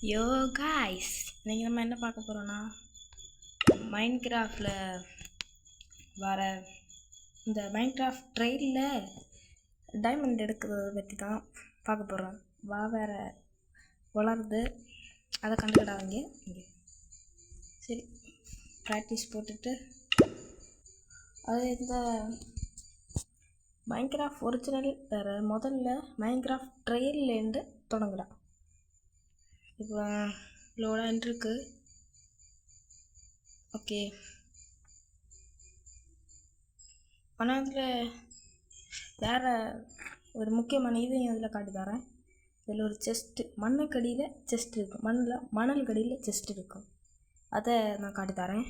யோ guys, இன்னைக்கு நம்ம என்ன பார்க்க போகிறோன்னா மைன்கிராஃப்டில் வர இந்த மைன்கிராஃப்ட் ட்ரெயிலில் டைமண்ட் எடுக்கிறத பற்றி தான் பார்க்க போகிறோம். வேறு வளருது, அதை கண்டுக்கிடாதீங்க. இங்கே சரி, ப்ராக்டிஸ் போட்டுட்டு அது இந்த மைன்கிராஃப்ட் ஒரிஜினல் வேறு முதல்ல மைன்கிராஃப்ட் ட்ரெயிலேருந்து தொடங்கலாம். இப்போ லோடான் இருக்கு. ஓகே, ஆனால் அதில் வேறு ஒரு முக்கியமான இதையும் அதில் காட்டி தரேன். இதில் ஒரு செஸ்ட்டு, மண்ணுக்கடியில் செஸ்ட் இருக்கும், மணல் கடியில் செஸ்ட் இருக்கும். அதை நான் காட்டி தரேன்.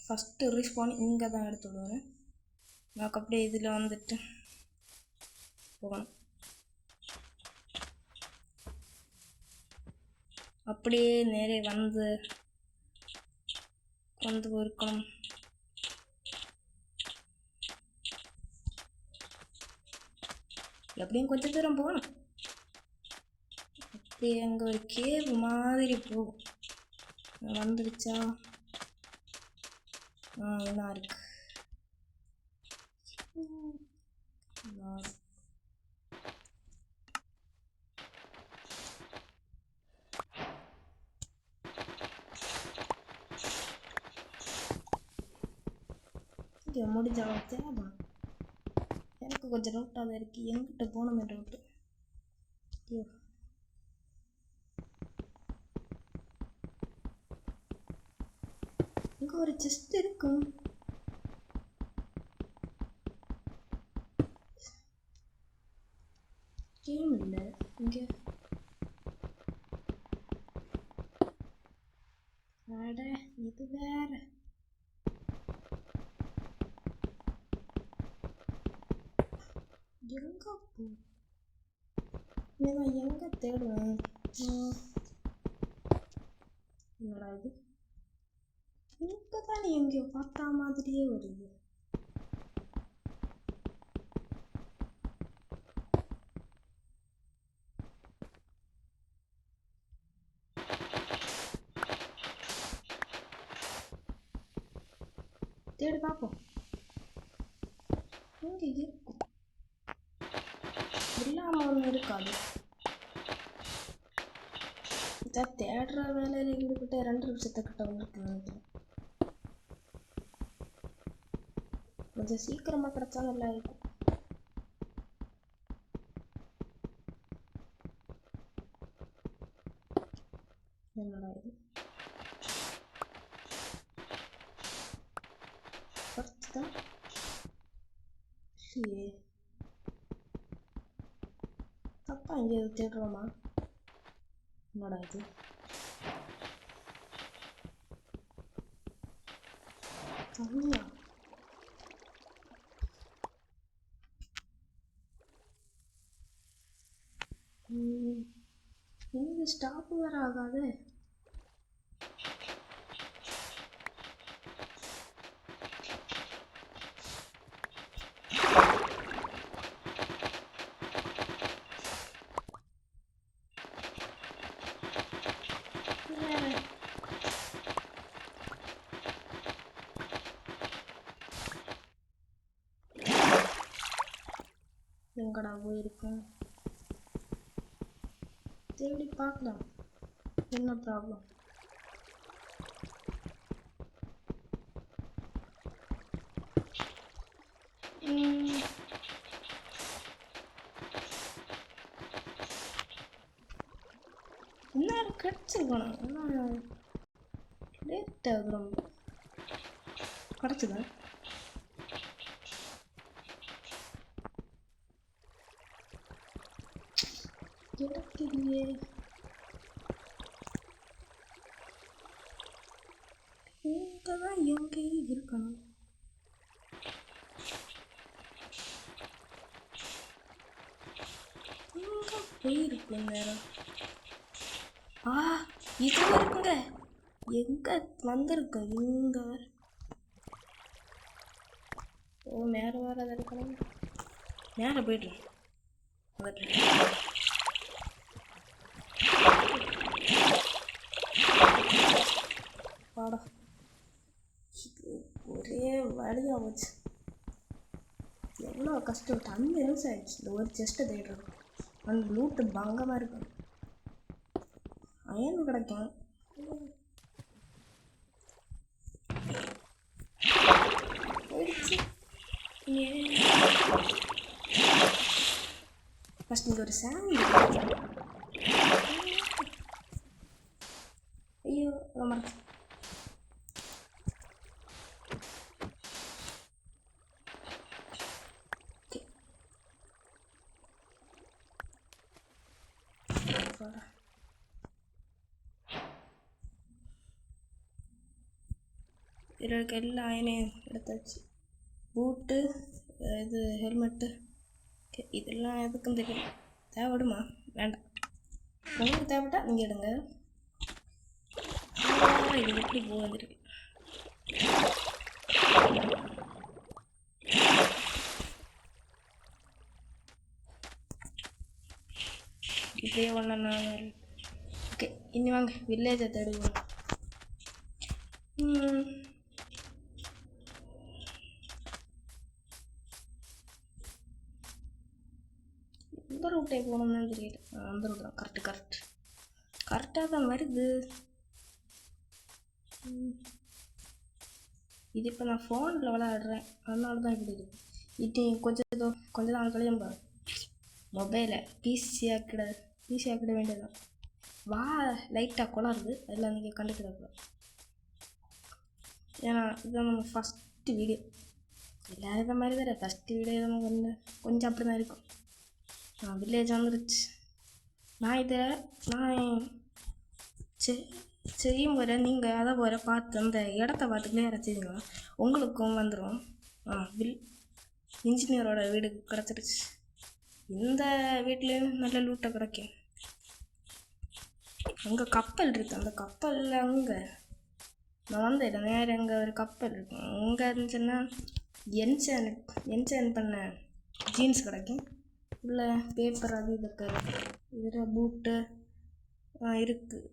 ஃபஸ்ட்டு ரீஸ்பான் இங்கே தான் எடுத்து விடுவேன். எனக்கு அப்படியே இதில் வந்துட்டு போகணும். அப்படியே நேரே வந்து இருக்கணும். எப்படியும் கொஞ்சம் தூரம் போகணும். அப்படியே அங்கே ஒரு கேவ் மாதிரி போகும். வந்துடுச்சா? என்ன இருக்கு? இங்கே முடிஞ்சவங்க தேவை. எனக்கு கொஞ்சம் டவுட்டாக தான் இருக்குது, எங்கிட்ட போகணுமே டவுட்டு. ஐயோ, இங்கே ஒரு செஸ்ட் இருக்கும். கேம் இல்லை இங்கே. அட, இது வேற. எங்கே போ, நான் எங்கே தேடுவேன்? என்னடா இது, இப்போ தான் எங்கேயோ பார்த்தா மாதிரியே வருது. தேடி பார்ப்போம், எங்கே இருக்கும். இல்லாமல் ஒன்று இருக்காது. இதான் தேடுற வேலையில் ஈடுபட்ட 2 நிமிஷத்துக்கிட்ட வந்துருக்கு நினைக்கிறேன். கொஞ்சம் சீக்கிரமாக கிடச்சா நல்லா இருக்கும். என்னடா இது, தான் இல்லையே. தப்பா இங்கே தேடுறோமா? என்னடா இது, தண்ணியா? எங்கே ஸ்டாப் வேற ஆகாது. எங்கடா போயிருக்கேன்? தேடி பார்க்கலாம், என்ன ப்ராப்ளம். என்ன கிடச்சிருக்கணும், ஆனால் லேட் ஆகுது ரொம்ப. கிடச்சிதா? கிடைக்கலையே. இங்கே தான் எங்கேயும் இருக்கணும். எங்கே போயிருக்கும் நேரம்? இது இருக்குங்க. எங்கே வந்திருக்கு இங்கே? ஓ, நேரம் வேறு இருக்கணும். நேரம் போய்ட்டு பாடா ஒரே வழியாக போச்சு. எவ்வளோ கஷ்டம். 10 நிமிஷம் ஆயிடுச்சு இந்த ஒரு செஸ்ட்டை தேடுறது. அந்த லூட்டு பங்கமாக இருக்கும். அயன் கிடைக்கும். போயிடுச்சு. ஃபஸ்ட் இங்கே ஒரு சாமி. ஐயோ ரொம்ப இருக்க எல்லா அயனையும் எடுத்தாச்சு. பூட்டு, இது ஹெல்மெட்டு, இதெல்லாம் எதுக்கும் தெரியல. தேவைப்படுமா? வேண்டாம். உங்களுக்கு தேவைப்பட்டா நீங்கள் எடுங்க. இது எப்படி போகுதுருக்கு. இப்படியே ஒன்றா. ஓகே, இனி வாங்க வில்லேஜை தேடுவோம். இந்த ரூட்டே போகணும்னு தெரியல. அந்த ரூட் தான் கரெக்டாக தான் வருது. இது இப்போ நான் ஃபோனில் விளையாடுறேன், அதனால தான் இப்படி இருக்குது. இது கொஞ்சம் நாள் கழியும் பாரு மொபைலை பிசி ஆக்கிட வேண்டியதுதான். வா லைட்டாக குளருது, அதில் நீங்கள் கண்டுக்கிடக்கூடாது. ஏன்னா இதுதான் நம்ம ஃபஸ்ட்டு வீடியோ. எல்லோரும் இந்த மாதிரி வேறு ஃபஸ்ட்டு வீடியோ நம்ம கொஞ்சம் அப்படி தான் இருக்கும். வில்லேஜ் வந்துருச்சு. நான் செய்யும் போது நீங்கள் அதை போகிற பார்த்து அந்த இடத்த பார்த்துக்கிட்டே இறச்சிங்களா உங்களுக்கும் வந்துடும். இன்ஜினியரோட வீடு கிடச்சிருச்சு. இந்த வீட்லேயும் நல்ல லூட்டை கிடைக்கும். அங்கே கப்பல் இருக்குது. அந்த கப்பலில் அங்கே நான் வந்தேன் நேரம். அங்கே ஒரு கப்பல் இருக்கும். அங்கே இருந்துச்சுன்னா என்சேன் பண்ண ஜீன்ஸ் கிடைக்கும். உள்ள பேப்பர் அது இதுக்கு இதில் பூட்டு இருக்குது.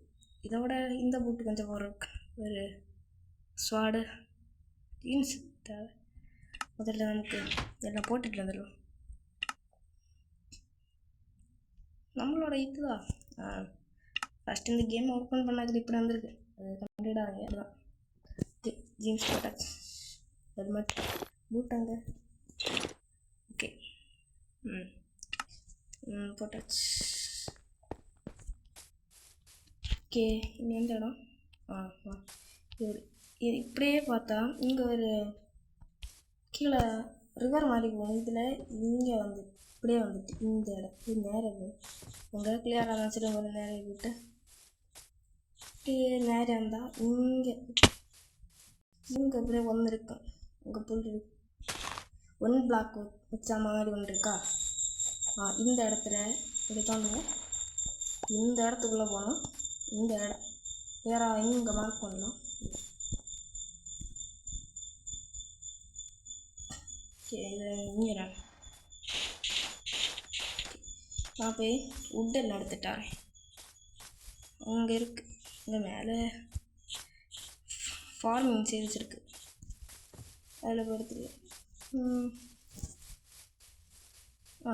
இதோட இந்த பூட்டு கொஞ்சம் ஒரு ஸ்வாடு ஜீன்ஸ் தேவை. முதல்ல நமக்கு எல்லாம் போட்டுட்டு வந்துடலாம். நம்மளோட இதுதான் ஃபஸ்ட் இந்த கேம் ஓப்பன் பண்ணாது இப்படி வந்திருக்கு. அது கம்ப்ளீட்டாக அதுதான். ஓகே, ஜீன்ஸ் போட்டாச்சு. ஹெல்மெட், பூட்டாங்க. ஓகே, போட்டாச்சு. ஓகே, இனி எந்த இடம்? இது இப்படியே பார்த்தா இங்கே ஒரு கீழே ரிவர் மாதிரி போகும். இதில் இங்கே வந்து இப்படியே வந்துட்டு இந்த இடம் இது நேரம் உங்கள் கிளியராக நினச்சிட்டு ஒரு நேரம் விட்டு இப்படியே நேரம் இருந்தால் இங்கே இப்படியே ஒன்று இருக்கும். உங்கள் புல் ஒன் பிளாக் வச்சா மாதிரி ஒன்று இருக்கா? இந்த இடத்துல இப்படி தாண்டுவோம். இந்த இடத்துக்குள்ளே போனோம். இந்த இடம் வேற இங்கே மார்க் பண்ணலாம். இது இங்கே நான் போய் உட்டெல்லாம் எடுத்துட்டாரேன். அங்கே இருக்கு. இங்கே மேலே ஃபார்மிங் செய்து வச்சுருக்கு. அதில் படுத்துருக்கு.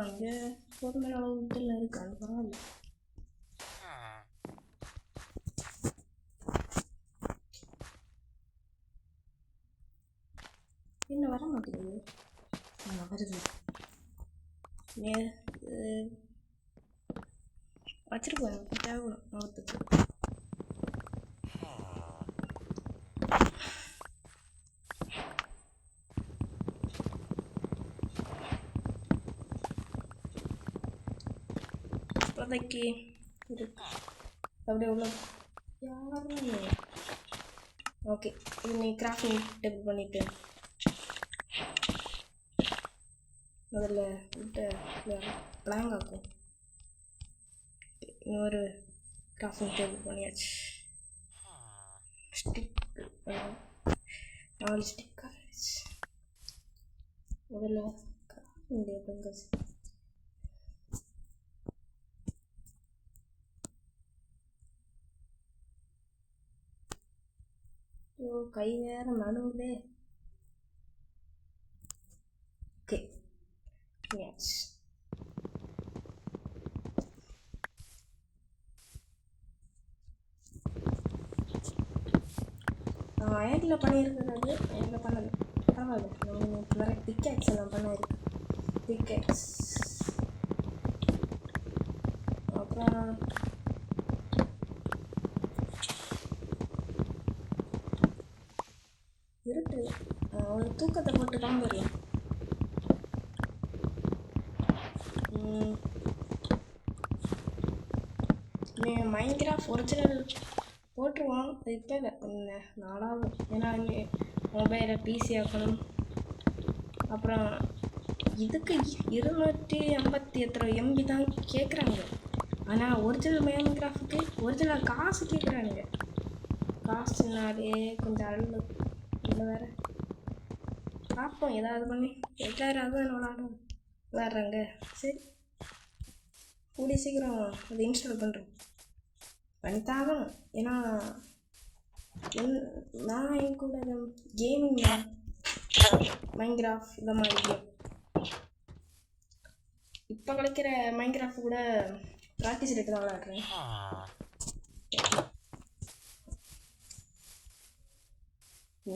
இங்கே போதுமான அளவு உட்டெல்லாம் இருக்கு. அது பரவாயில்ல. என்ன வர மாட்டேங்குது. வருது. வச்சிருக்கோம் தேவைப்படும் நோத்துக்கு. இப்போதைக்கு இருக்கு. அப்படியே உள்ள யாரும் இல்லை. ஓகே, இது நீ கிராஃப்டிங் டேபிள் பண்ணிவிட்டு முதல்ல விட்டு பிளாங்க் ஆக்கும். இன்னொரு கிராஃப்டிங் டேபிள் பண்ணியாச்சு. ஸ்டிக் 4 ஸ்டிக் ஆகிடுச்சு. முதல்ல கிராஃப்டிங் டேபிள் கை வேற நடுவுலே. Okay yes. நான் அயனில் பண்ணியிருக்கிறது அயனில் பண்ணலை, பரவாயில்ல. நான் நிறைய பிக்கேக்ஸ் எல்லாம் பண்ணியிருக்கேன். பிக்கேக்ஸ் அப்புறம் இருட்டு ஒரு தூக்கத்தை போட்டு கிளம்பிடலாம். மைன்கிராஃப்ட் ஒரிஜினல் போட்டுருவோம். இப்போ இல்லை, கொஞ்சம் நாளாகும். ஏன்னா மொபைலை பிசி ஆக்கணும். அப்புறம் இதுக்கு 250 MB தான் கேட்குறாங்க. ஆனால் ஒரிஜினல் மைன்கிராஃப்ட்டுக்கு ஒரிஜினல் காசு கேட்குறாங்க. காசுனாலே கொஞ்சம் அழுது இல்லை வேறு. பார்ப்போம் ஏதாவது பண்ணி. எல்லோரும் அதுதான் விளாட்றாங்க. சரி, கூடிய சீக்கிரம் அதை இன்ஸ்டால் பண்ணுறோம். பண்ணித்தாகணும். ஏன்னா நான் என் கூட கேமிங் மைன்கிராஃப்ட் இந்த மாதிரி கேம் இப்போ கிடைக்கிற மைன்கிராஃப்ட் கூட ப்ராக்டிஸ் எடுத்து தான் விளாட்றேன்.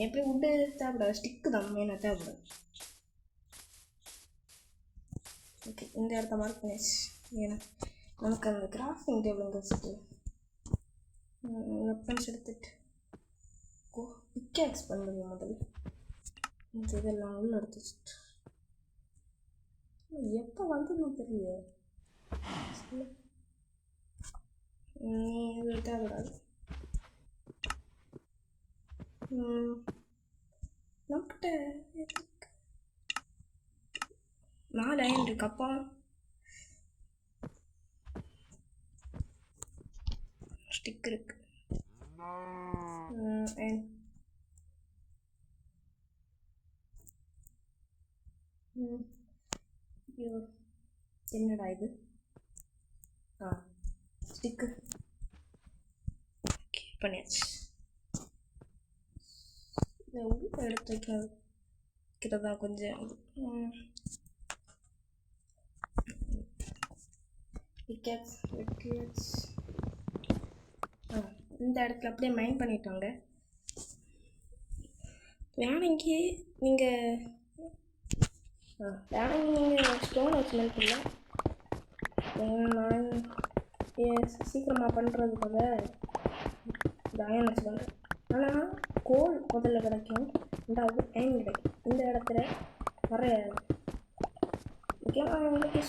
எப்படி உட்டு தேவைப்படாது, ஸ்டிக்கு தான் மெயினாக தேவைப்படும். ஓகே, இந்த இடத்த மார்க் பண்ணியாச்சு. ஏன்னா நமக்கு அந்த கிராஃபிங் டேபிள் வச்சுட்டு வெப்பன்ஸ் எடுத்துட்டு பிக்கேக்ஸ் பண்ணுங்க. முதல்ல இந்த இதெல்லாம் உள்ள எடுத்து வச்சுட்டு எப்போ வந்ததுன்னு தெரியல. இது தேவைப்படாது. நம்மகிட்ட 4 அயன் இருக்கு. அப்போ ஸ்டிக் இருக்கு. என்னடா இது? ஸ்டிக்கு பண்ணியாச்சு. உள்ள எடுத்து வைக்கிறதா கொஞ்சம் இந்த இடத்துல அப்படியே மைண்ட் பண்ணிட்டாங்க. வேணுங்கி நீங்கள் ஸ்டோன் வச்சு இல்லை, நான் சீக்கிரமாக பண்ணுறதுக்காக அயன் வச்சுக்கோங்க. ஆனால் கோல் முதல்ல கிடைக்கும், ரெண்டாவது அயன் கிடைக்கும். இந்த இடத்துல நிறைய முக்கியமாக உங்களுக்கு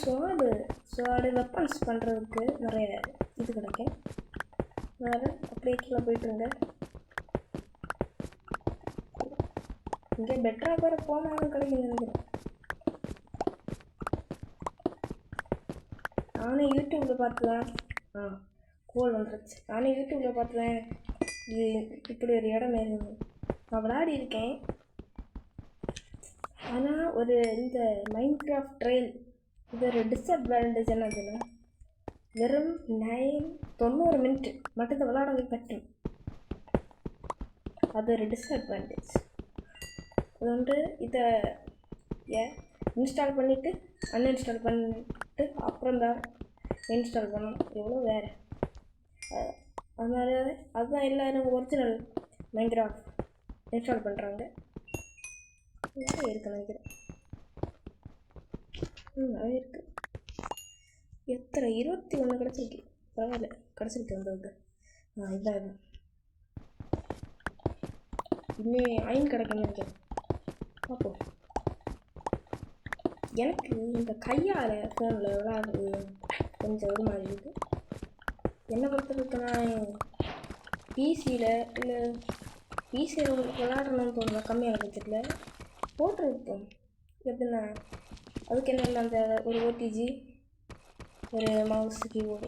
ஸ்வாடு வெப்பன்ஸ் பண்ணுறதுக்கு நிறைய இது கிடைக்கும். வேறு அப்படியே கீழே போய்ட்டுருங்க. இங்கே பெட்டராக வேறு போனாலும் கிடைக்கும் நினைக்கிறேன். நானும் யூடியூப்பில் பார்த்துதான் கோல் வந்துடுச்சு. நானும் யூடியூப்பில் பார்த்துதான் இது இப்படி ஒரு இடம் இருக்கு. நான் விளையாடி இருக்கேன். ஆனால் ஒரு இந்த மைன்கிராஃப்ட் ட்ரெயில் இது ஒரு டிஸ்அட்வான்டேஜ் என்னதுன்னா, வெறும் 90 மினிட் மட்டும் தான் விளையாட பற்றும். அது ஒரு டிஸ்அட்வான்டேஜ். அது வந்து இதை இன்ஸ்டால் பண்ணிவிட்டு அன்இன்ஸ்டால் பண்ணிவிட்டு அப்புறம் தான் இன்ஸ்டால் பண்ணணும். எவ்வளோ வேறு. அதனால அதுதான் எல்லோரும் ஒரிஜினல் மைன்கிராஃப்ட் இன்ஸ்டால் பண்ணுறாங்க. நிறைய இருக்குது நினைக்கிறேன். நிறைய இருக்குது. எத்தனை 21 கிடச்சிருக்கு. பரவாயில்ல, கிடச்சிருக்கு வந்தது. இதான் இன்னும் அயன் கிடைக்குன்னு நினைக்கிறேன். பார்ப்போம். எனக்கு இந்த கையால் ஃபோனில் விளையாடுறது கொஞ்சம் ஒரு மாதிரி இருக்குது. என்ன பொறுத்தவரைக்குன்னா பிசியில் இல்லை பிசியில் உங்களுக்கு விளையாடணும்னு தோணுதா கம்மியான பட்ஜெட்டில் போட்டிருப்போம். எப்படின்னா அதுக்கு என்ன இல்லை, அந்த ஒரு ஓடிஜி, ஒரு மவுஸ், கீபோர்டு.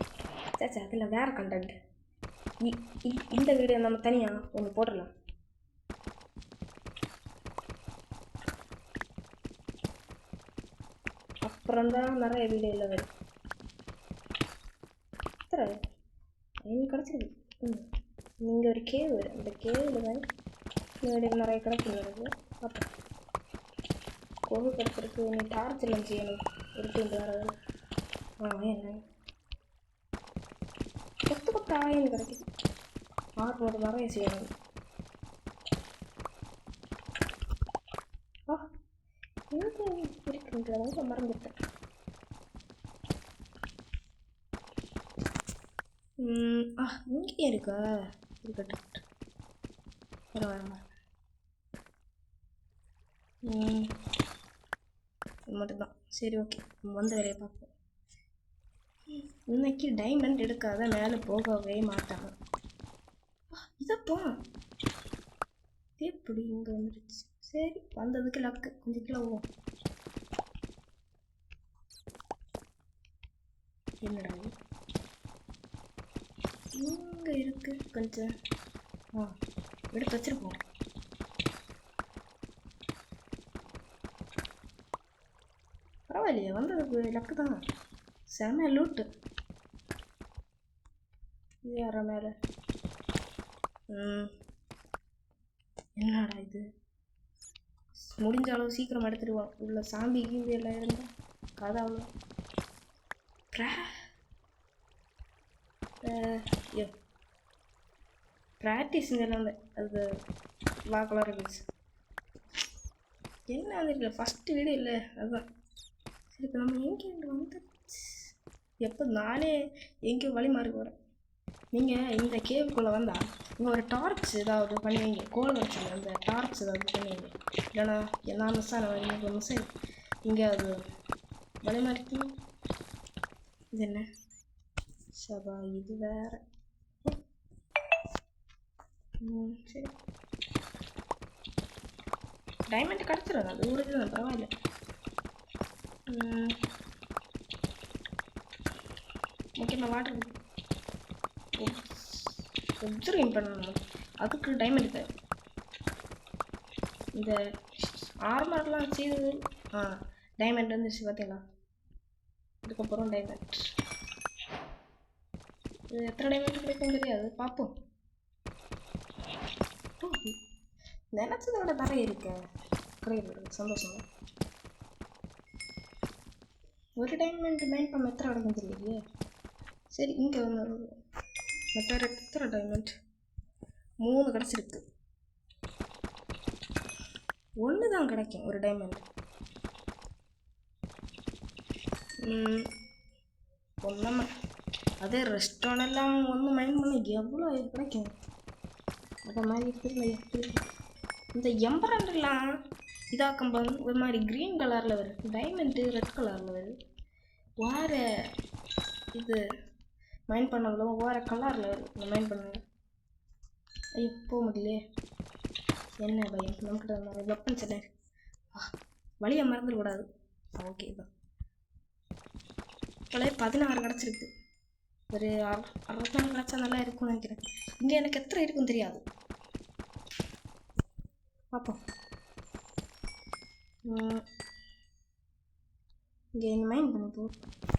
சாச்சா அதில் வேறு கண்டென்ட். இந்த வீடியோ நம்ம தனியாக ஒன்று போட்டுடலாம். அப்புறம்தான் நிறைய வீடியோவில் வரும். எனக்கு கிடச்சிருக்கு. நீங்கள் ஒரு கேவு, அந்த கேவில் தான் நிறைய கிடைக்கிறது பார்ப்போம். கொழு கிடச்சிருக்கு. நீ டார்ச் எல்லாம் செய்யணும். இருக்கு வேறு என்ன கொத்து ஆயம் கிடைக்குது. 600 நிறைய செய்யணும். எங்கே இருக்குன்றத மறந்துட்டேன். இங்கே இருக்கா? இருக்கட்டும், பரவாயில்ல. இது மட்டும்தான். சரி, ஓகே, வந்த வேலையை பார்ப்போம். இன்னைக்கு டைமண்ட் எடுக்காத மேலே போகவே மாட்டாங்க. இதப்போ எப்படி இங்கே வந்துடுச்சு? சரி, வந்ததுக்கு லக்கு. கொஞ்சம் கிலோ என்னடா இங்கே இருக்கு. கொஞ்சம் எடுத்து வச்சிருப்போம். பரவாயில்லையே, வந்ததுக்கு லக்கு தான். செம லூட்டு. இது யார மேலே? என்னடா இது? முடிஞ்ச அளவு சீக்கிரம் எடுத்துடுவோம். உள்ள சாம்பி கீம்பி எல்லாம் இருந்தால் கதை அவ்வளோ. ப்ராக்டிஸ் இதெல்லாம் அது வாக்கெல்லாம் இருந்துச்சு. என்ன அது இல்லை, ஃபஸ்ட்டு வீடு இல்லை, அதுதான். சரி, இப்போ நம்ம எங்கேருந்து வந்து எப்போ நானே எங்கேயோ வழி மாறி போகிறேன். நீங்கள் இந்த கேவுக்குள்ளே வந்தால் இங்கே ஒரு டார்ச் ஏதாவது பண்ணுவீங்க. கோல் வச்சுங்க, அந்த டார்ச் ஏதாவது பண்ணுவீங்க. இல்லைனா நான் மிஸ் ஆன வரைக்கும் மிஸ் ஆகி இங்கே அது வழி மாறிக்கீங்க. இது என்ன சபா? இது வேறு. சரி, டைமண்ட் கிடச்சிடும். அது ஒரு இதுதான், பரவாயில்ல. முக்கியமாக வாட்டர் ஒப்சர்விங் பண்ணணும். அதுக்கு டைமண்ட் தேவை. இந்த ஆர்மர்லாம் செய்தது டைமண்ட் வந்துருச்சு பார்த்தீங்களா? இதுக்கப்புறம் டைமண்ட் எத்தனை டைமண்ட் கிடைக்கும் தெரியாது, பார்ப்போம். நினச்சதோட நிறைய இருக்க கிடையாது. சந்தோஷம். ஒரு டைமண்ட் மைண்ட் பண்ண எத்தனை கிடைக்கும் தெரியலையே. சரி, இங்கே வந்து எத்தனை டைமண்ட்? 3 கிடச்சிருக்கு. 1 தான் கிடைக்கும் ஒரு டைமண்ட். ஒன்றும் அதே ரெஸ்டாரண்ட் எல்லாம் ஒன்று மைண்ட் பண்ணி எவ்வளோ கிடைக்கும். அதை மாதிரி எடுத்துருங்க. இந்த எம்பரண்டெல்லாம் இதாக்கும்போது ஒரு மாதிரி க்ரீன் கலரில் வருது. டைமண்ட்டு ரெட் கலரில் வருது. வேறு இது மைண்ட் பண்ணவங்களோ வேறு கலரில் வருது. மைண்ட் பண்ணுங்க. ஐயோ, போக முடியலையே. என்ன பயம்? நமக்கிட்ட நிறைய வெப்பன்ஸ் எல்லாம் வழியை மறந்துடக்கூடாது. ஓகே தான். இப்போலே 16 கிடச்சிருக்கு. ஒரு 64 கிடச்சா நல்லா இருக்கும்னு நினைக்கிறேன். இங்கே எனக்கு எத்தனை இருக்குன்னு தெரியாது, பார்ப்போம். இங்கே என்ன மைண்ட் பண்ணி போ.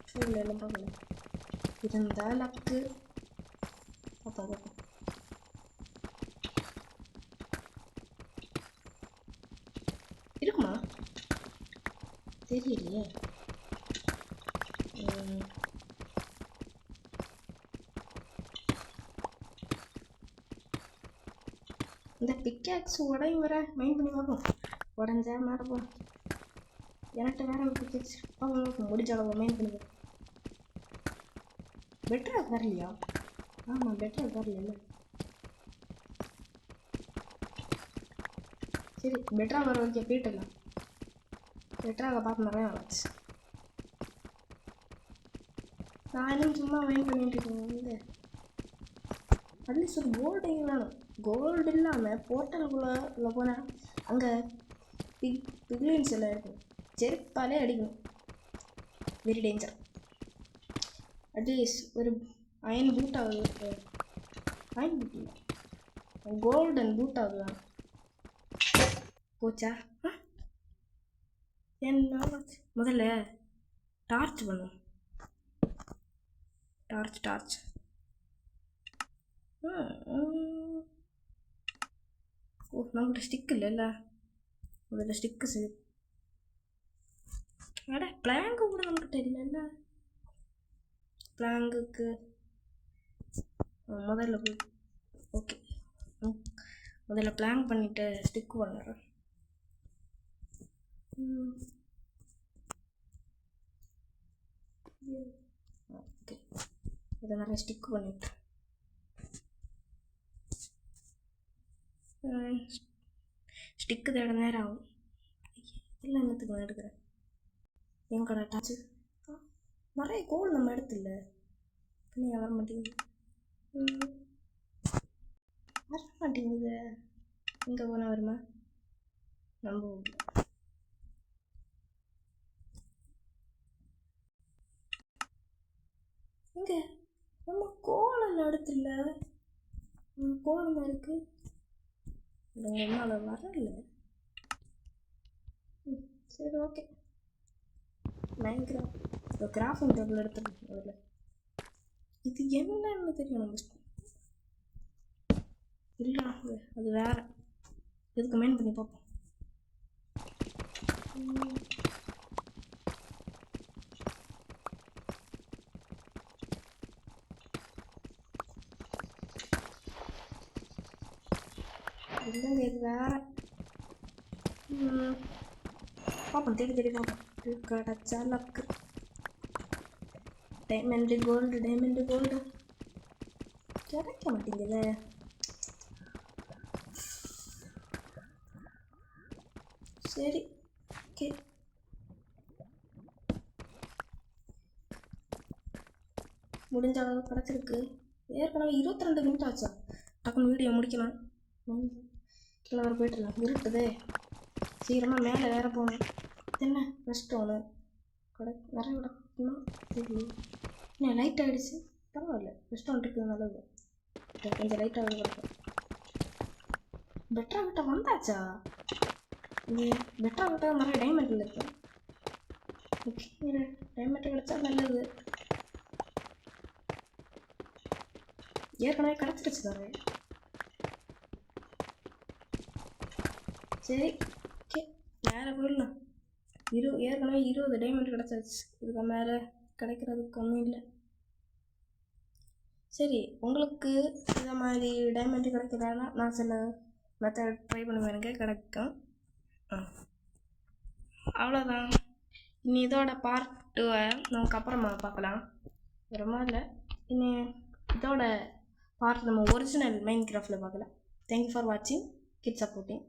ஃபோனில் எல்லாம் பார்க்கல. இருந்தால் லக்கு. பார்ப்போம். இருக்குமா தெரியலையே. இந்த பிக்காக்ஸ் உடையும் வர மைண்ட் பண்ணி பார்ப்போம். உடஞ்சா மாறப்போம். என்கிட்ட வேற ஒரு பிக்காக்ஸ் முடிஞ்ச அளவு மைண்ட் பண்ணி. பெட்டராக வரலையா? ஆமாம், பெட்டராக வரல. சரி, பெட்டராக வர வரைக்கும் போயிட்டுலாம். பெட்டராக பார்த்து நிறையா ஆச்சு. நானும் சும்மா மைண்ட் பண்ணிட்டு இருக்கேன். அட்லீஸ்ட் ஒரு கோல்டு வேணும். கோல்டு இல்லாமல் போர்ட்டலுக்குள்ளே போனால் அங்கே பிக்லின்ஸ் எல்லாம் இருக்கும். செருப்பாலே அடிக்கணும். Very danger. அட்லீஸ்ட் ஒரு அயன் பூட் ஆகுது. அயன் பூட் இல்லை, கோல்டன் பூட் ஆகுது. போச்சா? என்ன முதல்ல டார்ச் பண்ணும். டார்ச் ஓ நம்மகிட்ட ஸ்டிக் இல்லைல்ல, அதில் ஸ்டிக்கு சரி. அட பிளாங்கு கூட நம்மகிட்ட இல்லைல்ல. பிளாங்குக்கு முதல்ல போய் ஓகே முதல்ல பிளான் பண்ணிவிட்டு ஸ்டிக் பண்ணுறேன். ஓகே இதை நிறைய ஸ்டிக் பண்ணிவிட்டு ஸ்டிக்கு தேட நேரம் ஆகும். இல்லை என்னத்துக்கு நான் எடுக்கிறேன் எங்கடா டாச்சு நிறைய கோல் நம்ம எடுத்துல பின்னே வர மாட்டேங்குது. வர மாட்டேங்குது. எங்கே போனால் வருமா? நம்ம இங்கே நம்ம கோலம் எடுத்துல கோலம் இருக்கு. என்னால் வரல. சரி ஓகே மைன்கிராஃப்ட் கிராஃபிங் டேபிள் எடுத்துருக்கேன். அதில் இது என்னன்னு தெரியும் நம்ம இல்லை அது வேற எதுக்கு மெயின் பண்ணி பார்ப்போம். இல்லைங்க இது வேற பார்ப்போம். தேடி தேடி பார்ப்போம். கிடச்சா லக்கு. டைமண்டு கோல்டு கிடைக்க மாட்டேங்குது. சரி ஓகே முடிஞ்ச அளவு கிடச்சிருக்கு. ஏற்கனவே 22 நிமிஷம் ஆச்சா. டக்குன்னு வீடியோ முடிக்கலாம். கீழே வர போய்ட்டுலாம் இருட்டுதே. சீக்கிரமாக மேலே வேற போகணும். என்ன ரெஸ்ட் ஒன்று நிறைய கிடக்குன்னா தெரியல. என்ன லைட் ஆகிடுச்சு. பரவாயில்ல ரெஸ்ட் ஒன்று இருக்குது நல்லது. கொஞ்சம் லைட்டாக கிடக்கும். பெட்டரா கிட்ட வந்தாச்சா? இங்கே பெட்டரா கிட்ட நிறைய டைமண்ட் இருக்கு. ஓகே டைமண்ட் கிடச்சா நல்லது. ஏற்கனவே கிடச்சிருச்சு தானே. சரி ஓகே மேலே போயிடலாம். ஏற்கனவே 20 டைமண்ட் கிடச்சாச்சு. இதுக்கு மேலே கிடைக்கிறதுக்கு ஒன்றும் இல்லை. சரி உங்களுக்கு இதை மாதிரி டைமண்ட் கிடைக்கிறதுனா நான் சில மெத்தட் ட்ரை பண்ணுவேன். எனக்கு கிடைக்கும். அவ்வளோதான். இனி இதோட பார்ட் 2 நமக்கு அப்புறமா பார்க்கலாம். ரொம்ப இல்லை. இனி இதோட பார்ட் நம்ம ஒரிஜினல் மைன்கிராஃப்டில் பார்க்கலாம். தேங்க்யூ ஃபார் வாட்சிங். Keep supporting.